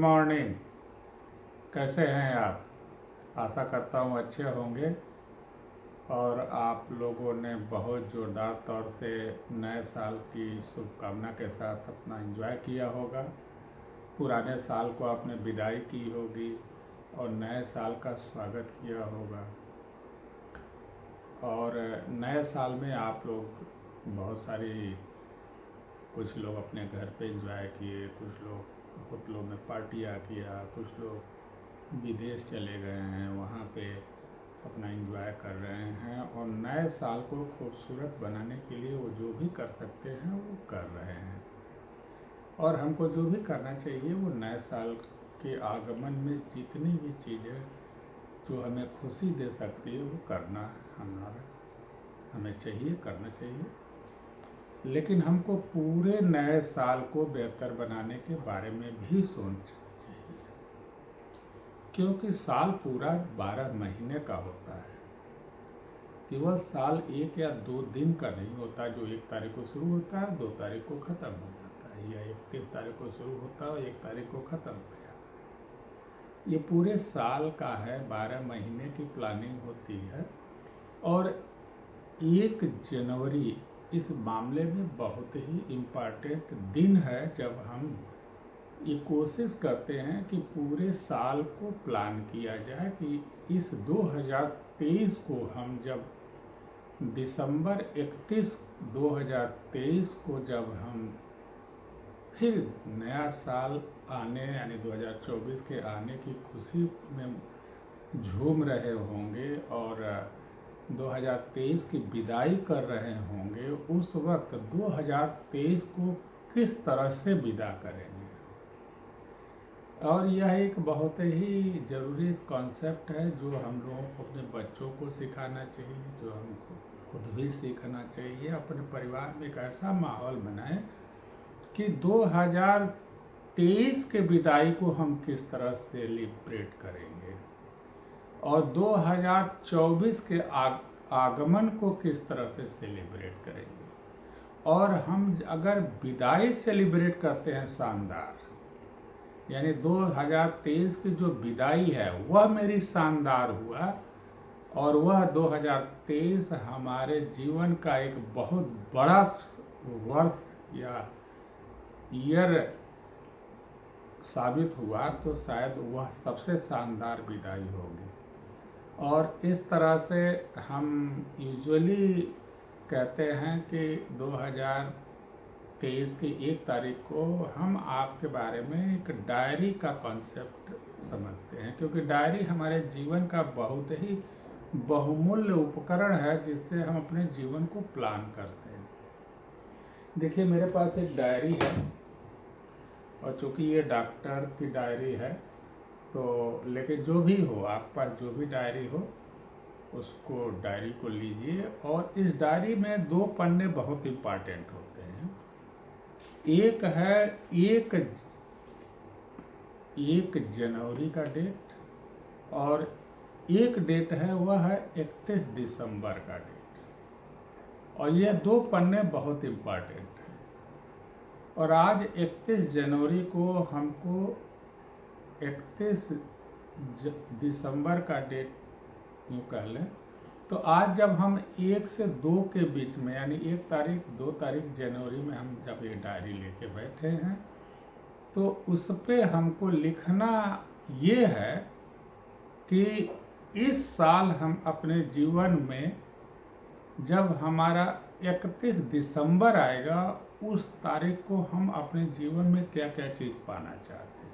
Morning. कैसे हैं आप? आशा करता हूँ अच्छे होंगे और आप लोगों ने बहुत ज़ोरदार तौर से नए साल की शुभकामना के साथ अपना एंजॉय किया होगा। पुराने साल को आपने विदाई की होगी और नए साल का स्वागत किया होगा। और नए साल में आप लोग बहुत सारी, कुछ लोग अपने घर पे एंजॉय किए, कुछ लोग होटलों में पार्टियाँ किया, कुछ लोग विदेश चले गए हैं, वहाँ पे अपना एंजॉय कर रहे हैं और नए साल को खूबसूरत बनाने के लिए वो जो भी कर सकते हैं वो कर रहे हैं। और हमको जो भी करना चाहिए वो नए साल के आगमन में जितनी भी चीज़ें जो हमें खुशी दे सकती है वो करना हमें चाहिए, करना चाहिए। लेकिन हमको पूरे नए साल को बेहतर बनाने के बारे में भी सोचना चाहिए, क्योंकि साल पूरा 12 महीने का होता है। केवल साल 1 या 2 दिन का नहीं होता, जो 1 तारीख को शुरू होता है 2 तारीख को ख़त्म हो जाता है, या 31 तारीख को शुरू होता है और 1 तारीख को ख़त्म हो जाता है। ये पूरे साल का है, 12 महीने की प्लानिंग होती है। और 1 जनवरी इस मामले में बहुत ही इम्पॉर्टेंट दिन है, जब हम ये कोशिश करते हैं कि पूरे साल को प्लान किया जाए कि इस 2023 को हम जब दिसंबर 31 2023 को जब हम फिर नया साल आने यानी 2024 के आने की खुशी में झूम रहे होंगे और 2023 की विदाई कर रहे होंगे, उस वक्त 2023 को किस तरह से विदा करेंगे। और यह एक बहुत ही ज़रूरी कॉन्सेप्ट है जो हम लोगों को अपने बच्चों को सिखाना चाहिए, जो हमको खुद भी सीखना चाहिए। अपने परिवार में एक ऐसा माहौल बनाएं कि 2023 के विदाई को हम किस तरह सेलिब्रेट करेंगे और 2024 के आगमन को किस तरह से सेलिब्रेट करेंगे। और हम अगर विदाई सेलिब्रेट करते हैं शानदार, यानी 2023 की जो विदाई है वह मेरी शानदार हुआ और वह 2023 हमारे जीवन का एक बहुत बड़ा वर्ष या ईयर साबित हुआ, तो शायद वह सबसे शानदार विदाई होगी। और इस तरह से हम यूजुअली कहते हैं कि 2023 की 1 तारीख को हम आपके बारे में एक डायरी का कॉन्सेप्ट समझते हैं, क्योंकि डायरी हमारे जीवन का बहुत ही बहुमूल्य उपकरण है जिससे हम अपने जीवन को प्लान करते हैं। देखिए, मेरे पास एक डायरी है और चूँकि ये डॉक्टर की डायरी है, तो लेकिन जो भी हो, आपके पास जो भी डायरी हो उसको डायरी को लीजिए। और इस डायरी में 2 पन्ने बहुत इम्पॉर्टेंट होते हैं। एक है 1 जनवरी का डेट और एक डेट है वह है 31 दिसंबर का डेट। और ये 2 पन्ने बहुत इम्पॉर्टेंट हैं। और आज 31 जनवरी को हमको 31 दिसंबर का डेट यूँ कह लें, तो आज जब हम 1 से 2 के बीच में, यानी 1 तारीख 2 तारीख जनवरी में हम जब ये डायरी लेके बैठे हैं, तो उस पे हमको लिखना ये है कि इस साल हम अपने जीवन में जब हमारा 31 दिसंबर आएगा, उस तारीख को हम अपने जीवन में क्या क्या चीज़ पाना चाहते हैं।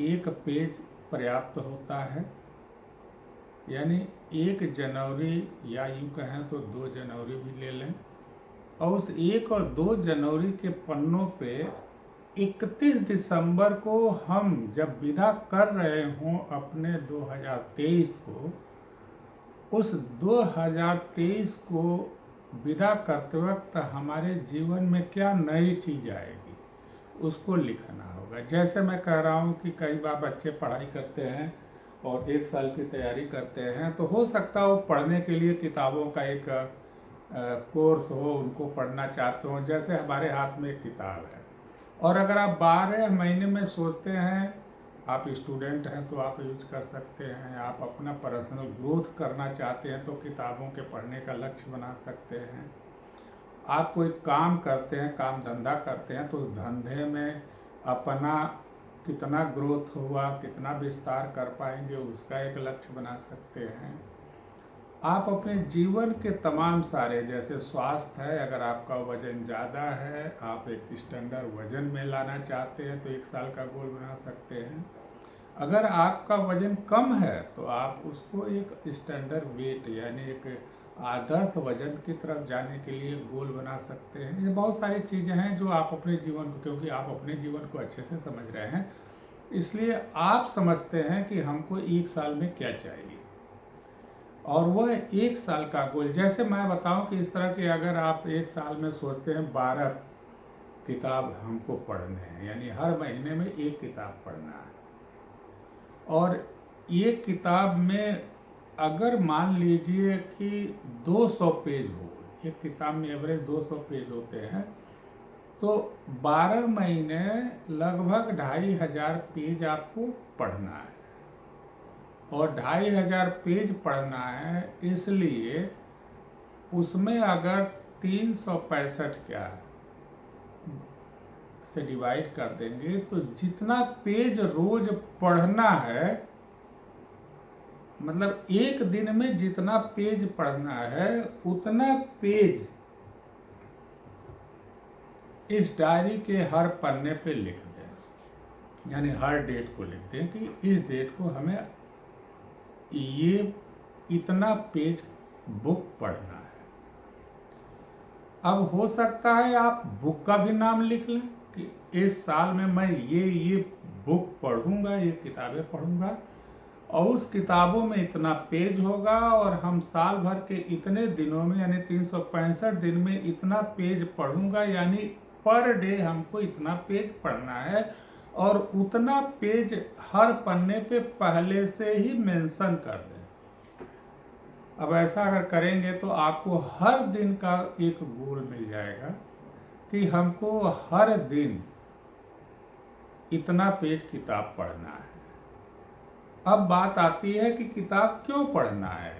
1 पेज पर्याप्त होता है, यानी 1 जनवरी या यूँ कहें तो 2 जनवरी भी ले लें। और उस 1 और 2 जनवरी के पन्नों पे 31 दिसंबर को हम जब विदा कर रहे हों अपने 2023 को, उस 2023 को विदा करते वक्त हमारे जीवन में क्या नई चीज़ आएगी उसको लिखना होगा। जैसे मैं कह रहा हूँ कि कई बार बच्चे पढ़ाई करते हैं और 1 साल की तैयारी करते हैं, तो हो सकता है वो पढ़ने के लिए किताबों का एक कोर्स हो, उनको पढ़ना चाहते हो। जैसे हमारे हाथ में एक किताब है और अगर आप 12 महीने में सोचते हैं, आप स्टूडेंट हैं तो आप यूज कर सकते हैं, आप अपना पर्सनल ग्रोथ करना चाहते हैं तो किताबों के पढ़ने का लक्ष्य बना सकते हैं, आप कोई काम करते हैं, काम धंधा करते हैं तो उस धंधे में अपना कितना ग्रोथ हुआ, कितना विस्तार कर पाएंगे, उसका एक लक्ष्य बना सकते हैं। आप अपने जीवन के तमाम सारे, जैसे स्वास्थ्य है, अगर आपका वजन ज़्यादा है, आप एक स्टैंडर्ड वजन में लाना चाहते हैं तो 1 साल का गोल बना सकते हैं। अगर आपका वजन कम है तो आप उसको एक स्टैंडर्ड वेट यानी एक आदर्श वजन की तरफ जाने के लिए गोल बना सकते हैं। ये बहुत सारी चीज़ें हैं जो आप अपने जीवन को, क्योंकि आप अपने जीवन को अच्छे से समझ रहे हैं, इसलिए आप समझते हैं कि हमको 1 साल में क्या चाहिए, और वह 1 साल का गोल। जैसे मैं बताऊं कि इस तरह के अगर आप 1 साल में सोचते हैं 12 किताब हमको पढ़ने हैं, यानी हर महीने में 1 किताब पढ़ना है, और एक किताब में अगर मान लीजिए कि 200 पेज हो, एक किताब में एवरेज 200 पेज होते हैं, तो 12 महीने लगभग 2500 पेज आपको पढ़ना है, और 2500 पेज पढ़ना है, इसलिए उसमें अगर 365 क्या से डिवाइड कर देंगे तो जितना पेज रोज पढ़ना है, मतलब एक दिन में जितना पेज पढ़ना है उतना पेज इस डायरी के हर पन्ने पे लिख दें, यानी हर डेट को लिख दें कि इस डेट को हमें ये इतना पेज बुक पढ़ना है। अब हो सकता है आप बुक का भी नाम लिख लें कि इस साल में मैं ये बुक पढ़ूंगा, ये किताबें पढ़ूंगा, और उस किताबों में इतना पेज होगा, और हम साल भर के इतने दिनों में यानी 365 दिन में इतना पेज पढ़ूंगा, यानी पर डे हमको इतना पेज पढ़ना है, और उतना पेज हर पन्ने पे पहले से ही मेंशन कर दें। अब ऐसा अगर करेंगे तो आपको हर दिन का एक गोल मिल जाएगा कि हमको हर दिन इतना पेज किताब पढ़ना है। अब बात आती है कि किताब क्यों पढ़ना है,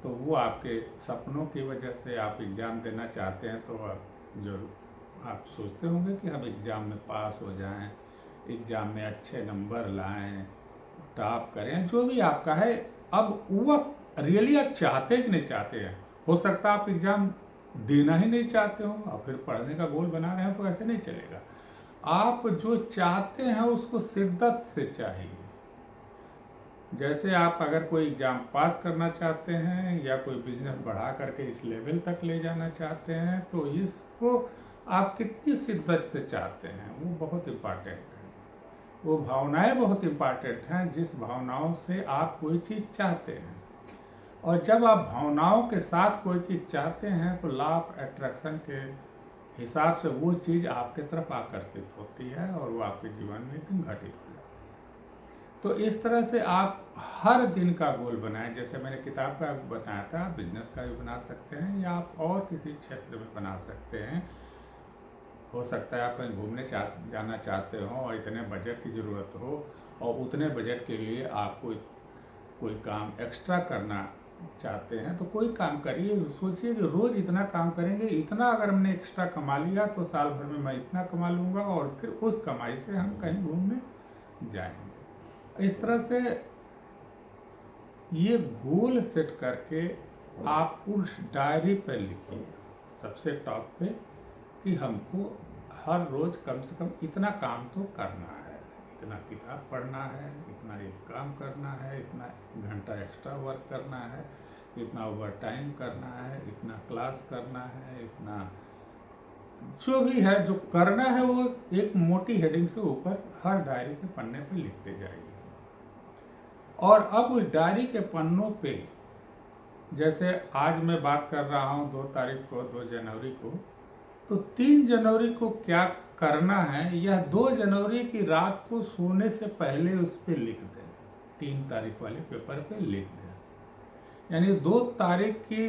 तो वो आपके सपनों की वजह से आप एग्ज़ाम देना चाहते हैं, तो आप सोचते होंगे कि हम एग्ज़ाम में पास हो जाएं, एग्ज़ाम में अच्छे नंबर लाएं, टॉप करें, जो भी आपका है। अब वो रियली आप चाहते हैं कि नहीं चाहते हैं, हो सकता है आप एग्ज़ाम देना ही नहीं चाहते हो और फिर पढ़ने का गोल बना रहे हैं, तो ऐसे नहीं चलेगा। आप जो चाहते हैं उसको शिद्दत से चाहिए। जैसे आप अगर कोई एग्ज़ाम पास करना चाहते हैं या कोई बिजनेस बढ़ा करके इस लेवल तक ले जाना चाहते हैं, तो इसको आप कितनी शिद्दत से चाहते हैं वो बहुत इम्पॉर्टेंट है। वो भावनाएं बहुत इम्पॉर्टेंट हैं, जिस भावनाओं से आप कोई चीज़ चाहते हैं। और जब आप भावनाओं के साथ कोई चीज़ चाहते हैं तो लॉ ऑफ अट्रैक्शन के हिसाब से वो चीज़ आपके तरफ आकर्षित होती है और वो आपके जीवन में एकदम घटित हो जाती है। तो इस तरह से आप हर दिन का गोल बनाएं। जैसे मैंने किताब का बताया था, बिजनेस का भी बना सकते हैं या आप और किसी क्षेत्र में बना सकते हैं। हो सकता है आप कहीं घूमने जाना चाहते हो और इतने बजट की ज़रूरत हो, और उतने बजट के लिए आपको कोई काम एक्स्ट्रा करना चाहते हैं, तो कोई काम करिए। सोचिए कि रोज़ इतना काम करेंगे, इतना अगर हमने एक्स्ट्रा कमा लिया तो साल भर में मैं इतना कमा लूँगा, और फिर उस कमाई से हम कहीं घूमने जाएंगे। इस तरह से ये गोल सेट करके आप उस डायरी पर लिखिए सबसे टॉप पे कि हमको हर रोज़ कम से कम इतना काम तो करना है, इतना किताब पढ़ना है, इतना एक काम करना है, इतना घंटा एक्स्ट्रा वर्क करना है, इतना ओवर टाइम करना है, इतना क्लास करना है, इतना जो भी है जो करना है वो एक मोटी हेडिंग से ऊपर हर डायरी के पन्ने पे लिखते जाइए। और अब उस डायरी के पन्नों पे, जैसे आज मैं बात कर रहा हूँ 2 तारीख को, 2 जनवरी को, तो 3 जनवरी को क्या करना है यह 2 जनवरी की रात को सोने से पहले उस पर लिख दें। 3 तारीख वाले पेपर पे लिख दें, यानी 2 तारीख की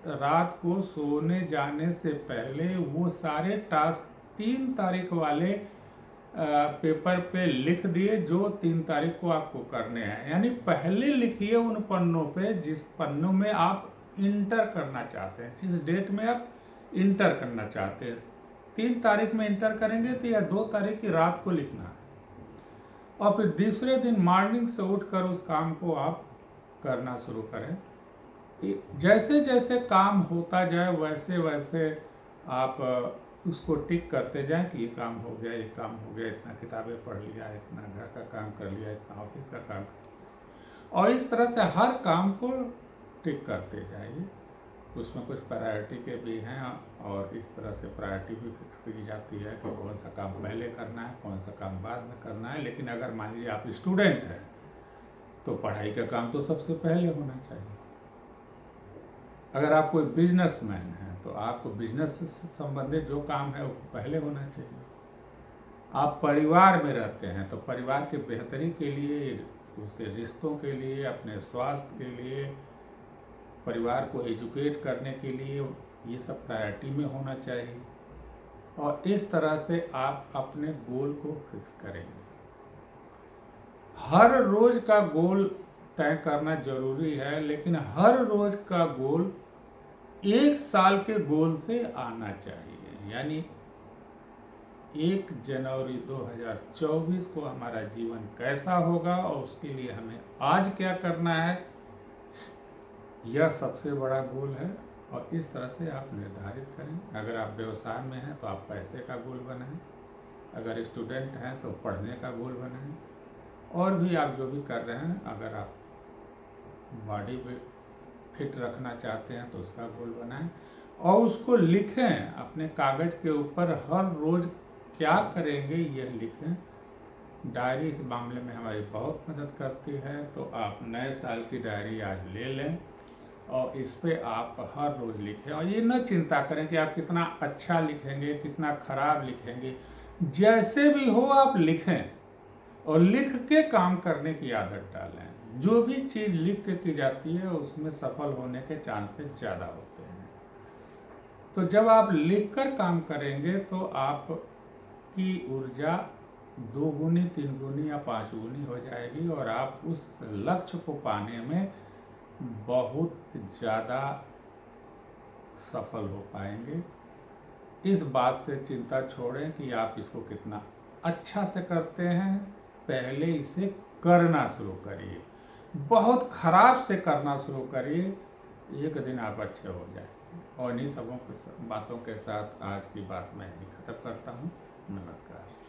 रात को सोने जाने से पहले वो सारे टास्क 3 तारीख वाले पेपर पे लिख दिए जो 3 तारीख को आपको करने हैं। यानी पहले लिखिए उन पन्नों पे जिस पन्नों में आप इंटर करना चाहते हैं, जिस डेट में आप इंटर करना चाहते हैं। 3 तारीख में इंटर करेंगे तो यह 2 तारीख की रात को लिखना है, और फिर दूसरे दिन मॉर्निंग से उठकर उस काम को आप करना शुरू करें। जैसे जैसे काम होता जाए वैसे वैसे आप उसको टिक करते जाएं कि ये काम हो गया, ये काम हो गया, इतना किताबें पढ़ लिया, इतना घर का काम कर लिया, इतना ऑफिस का काम, और इस तरह से हर काम को टिक करते जाइए। उसमें कुछ प्रायोरिटी के भी हैं, और इस तरह से प्रायोरिटी भी फिक्स की जाती है कि कौन सा काम पहले करना है, कौन सा काम बाद में करना है। लेकिन अगर मान लीजिए आप स्टूडेंट हैं तो पढ़ाई का काम तो सबसे पहले होना चाहिए। अगर आप कोई बिजनेसमैन हैं तो आपको बिजनेस से संबंधित जो काम है वो पहले होना चाहिए। आप परिवार में रहते हैं तो परिवार के बेहतरी के लिए, उसके रिश्तों के लिए, अपने स्वास्थ्य के लिए, परिवार को एजुकेट करने के लिए ये सब प्रायोरिटी में होना चाहिए। और इस तरह से आप अपने गोल को फिक्स करेंगे। हर रोज का गोल तय करना जरूरी है, लेकिन हर रोज का गोल 1 साल के गोल से आना चाहिए। यानी 1 जनवरी 2024 को हमारा जीवन कैसा होगा और उसके लिए हमें आज क्या करना है, यह सबसे बड़ा गोल है। और इस तरह से आप निर्धारित करें। अगर आप व्यवसाय में हैं तो आप पैसे का गोल बनाएं, अगर स्टूडेंट हैं तो पढ़ने का गोल बनाएं, और भी आप जो भी कर रहे हैं, अगर आप बॉडी पे फिट रखना चाहते हैं तो उसका गोल बनाएं और उसको लिखें अपने कागज़ के ऊपर। हर रोज़ क्या करेंगे यह लिखें। डायरी इस मामले में हमारी बहुत मदद करती है। तो आप नए साल की डायरी आज ले लें और इस पे आप हर रोज़ लिखें, और ये न चिंता करें कि आप कितना अच्छा लिखेंगे, कितना खराब लिखेंगे। जैसे भी हो आप लिखें और लिख के काम करने की आदत डालें। जो भी चीज़ लिख के की जाती है उसमें सफल होने के चांसेस ज़्यादा होते हैं। तो जब आप लिख कर काम करेंगे तो आपकी ऊर्जा 2 गुनी, 3 गुनी या 5 गुनी हो जाएगी, और आप उस लक्ष्य को पाने में बहुत ज़्यादा सफल हो पाएंगे। इस बात से चिंता छोड़ें कि आप इसको कितना अच्छा से करते हैं। पहले इसे करना शुरू करिए, बहुत खराब से करना शुरू करिए, एक दिन आप अच्छे हो जाएंगे। और इन्हीं सबों बातों के साथ आज की बात मैं खत्म करता हूँ। नमस्कार।